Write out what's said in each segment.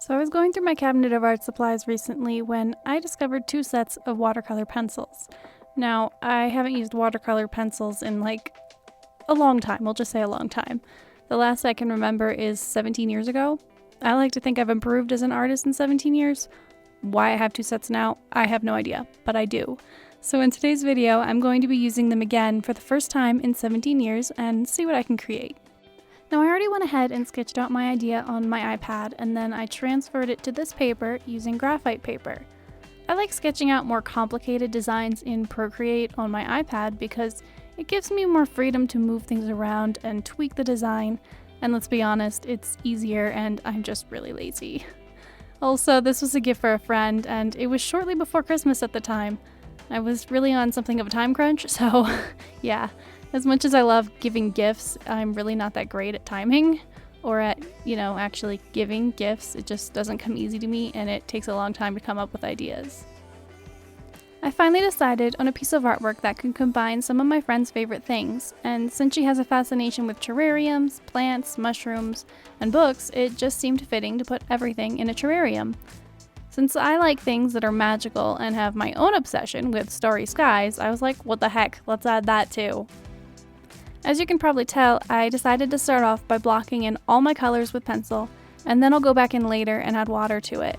So I was going through my cabinet of art supplies recently when I discovered two sets of watercolor pencils. Now, I haven't used watercolor pencils in like a long time, we'll just say a long time. The last I can remember is 17 years ago. I like to think I've improved as an artist in 17 years. Why I have two sets now, I have no idea, but I do. So in today's video, I'm going to be using them again for the first time in 17 years and see what I can create. Now I already went ahead and sketched out my idea on my iPad, and then I transferred it to this paper using graphite paper. I like sketching out more complicated designs in Procreate on my iPad because it gives me more freedom to move things around and tweak the design, and let's be honest, it's easier and I'm just really lazy. Also, this was a gift for a friend, and it was shortly before Christmas at the time. I was really on something of a time crunch, so yeah. As much as I love giving gifts, I'm really not that great at timing or at, actually giving gifts. It just doesn't come easy to me, and it takes a long time to come up with ideas. I finally decided on a piece of artwork that could combine some of my friend's favorite things, and since she has a fascination with terrariums, plants, mushrooms, and books, it just seemed fitting to put everything in a terrarium. Since I like things that are magical and have my own obsession with starry skies, I was like, what the heck, let's add that too. As you can probably tell, I decided to start off by blocking in all my colors with pencil, and then I'll go back in later and add water to it.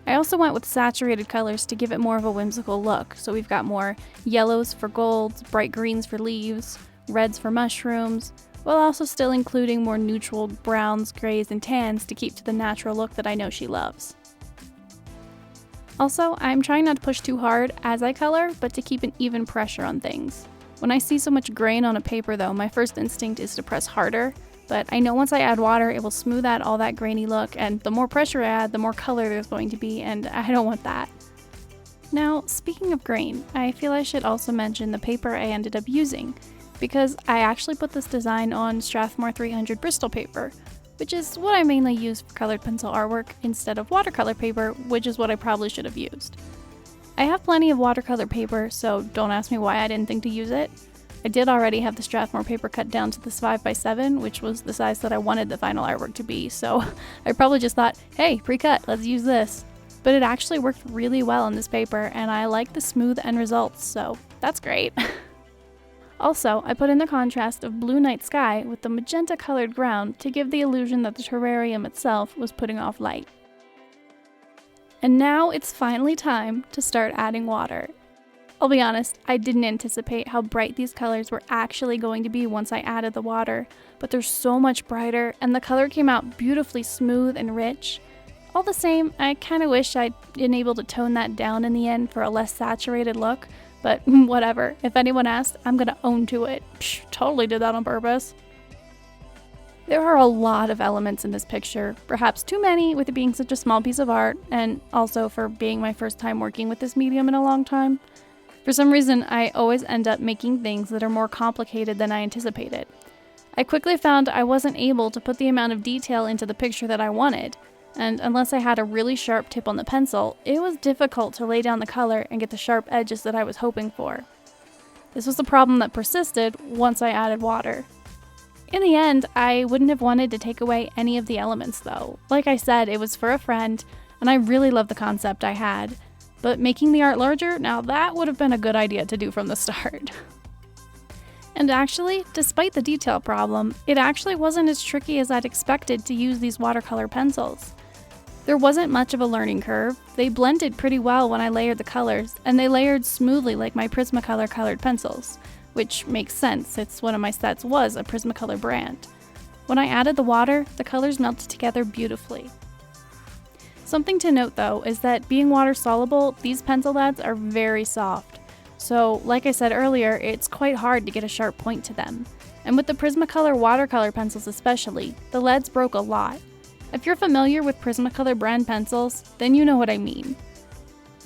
I also went with saturated colors to give it more of a whimsical look, so we've got more yellows for golds, bright greens for leaves, reds for mushrooms, while also still including more neutral browns, grays, and tans to keep to the natural look that I know she loves. Also, I'm trying not to push too hard as I color, but to keep an even pressure on things. When I see so much grain on a paper though, my first instinct is to press harder, but I know once I add water, it will smooth out all that grainy look, and the more pressure I add, the more color there's going to be, and I don't want that. Now, speaking of grain, I feel I should also mention the paper I ended up using, because I actually put this design on Strathmore 300 Bristol paper, which is what I mainly use for colored pencil artwork instead of watercolor paper, which is what I probably should have used. I have plenty of watercolor paper, so don't ask me why I didn't think to use it. I did already have the Strathmore paper cut down to this 5x7, which was the size that I wanted the final artwork to be, so I probably just thought, hey, pre-cut, let's use this. But it actually worked really well on this paper, and I like the smooth end results, so that's great. Also, I put in the contrast of blue night sky with the magenta colored ground to give the illusion that the terrarium itself was putting off light. And now it's finally time to start adding water. I'll be honest, I didn't anticipate how bright these colors were actually going to be once I added the water, but they're so much brighter and the color came out beautifully smooth and rich. All the same, I kind of wish I'd been able to tone that down in the end for a less saturated look, but whatever. If anyone asked, I'm gonna own to it. Totally did that on purpose. There are a lot of elements in this picture, perhaps too many with it being such a small piece of art, and also for being my first time working with this medium in a long time. For some reason, I always end up making things that are more complicated than I anticipated. I quickly found I wasn't able to put the amount of detail into the picture that I wanted, and unless I had a really sharp tip on the pencil, it was difficult to lay down the color and get the sharp edges that I was hoping for. This was a problem that persisted once I added water. In the end, I wouldn't have wanted to take away any of the elements though. Like I said, it was for a friend, and I really loved the concept I had. But making the art larger, now that would have been a good idea to do from the start. And actually, despite the detail problem, it actually wasn't as tricky as I'd expected to use these watercolor pencils. There wasn't much of a learning curve. They blended pretty well when I layered the colors, and they layered smoothly like my Prismacolor colored pencils. Which makes sense, since one of my sets was a Prismacolor brand. When I added the water, the colors melted together beautifully. Something to note though is that being water soluble, these pencil leads are very soft. So, like I said earlier, it's quite hard to get a sharp point to them. And with the Prismacolor watercolor pencils especially, the leads broke a lot. If you're familiar with Prismacolor brand pencils, then you know what I mean.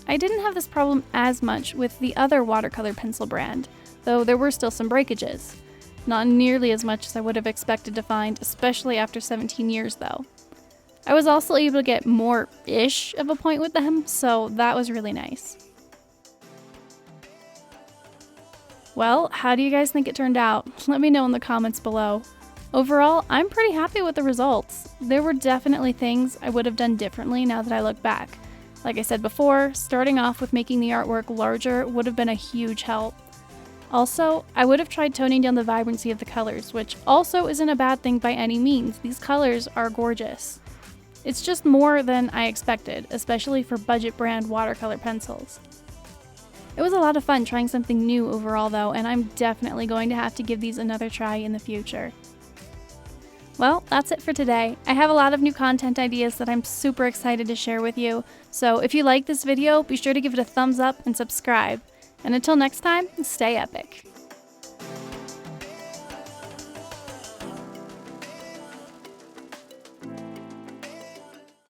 I didn't have this problem as much with the other watercolor pencil brand, though there were still some breakages. Not nearly as much as I would have expected to find, especially after 17 years though. I was also able to get more-ish of a point with them, so that was really nice. Well, how do you guys think it turned out? Let me know in the comments below. Overall, I'm pretty happy with the results. There were definitely things I would have done differently now that I look back. Like I said before, starting off with making the artwork larger would have been a huge help. Also, I would have tried toning down the vibrancy of the colors, which also isn't a bad thing by any means. These colors are gorgeous. It's just more than I expected, especially for budget brand watercolor pencils. It was a lot of fun trying something new overall though, and I'm definitely going to have to give these another try in the future. Well, that's it for today. I have a lot of new content ideas that I'm super excited to share with you, so if you like this video, be sure to give it a thumbs up and subscribe. And until next time, stay epic.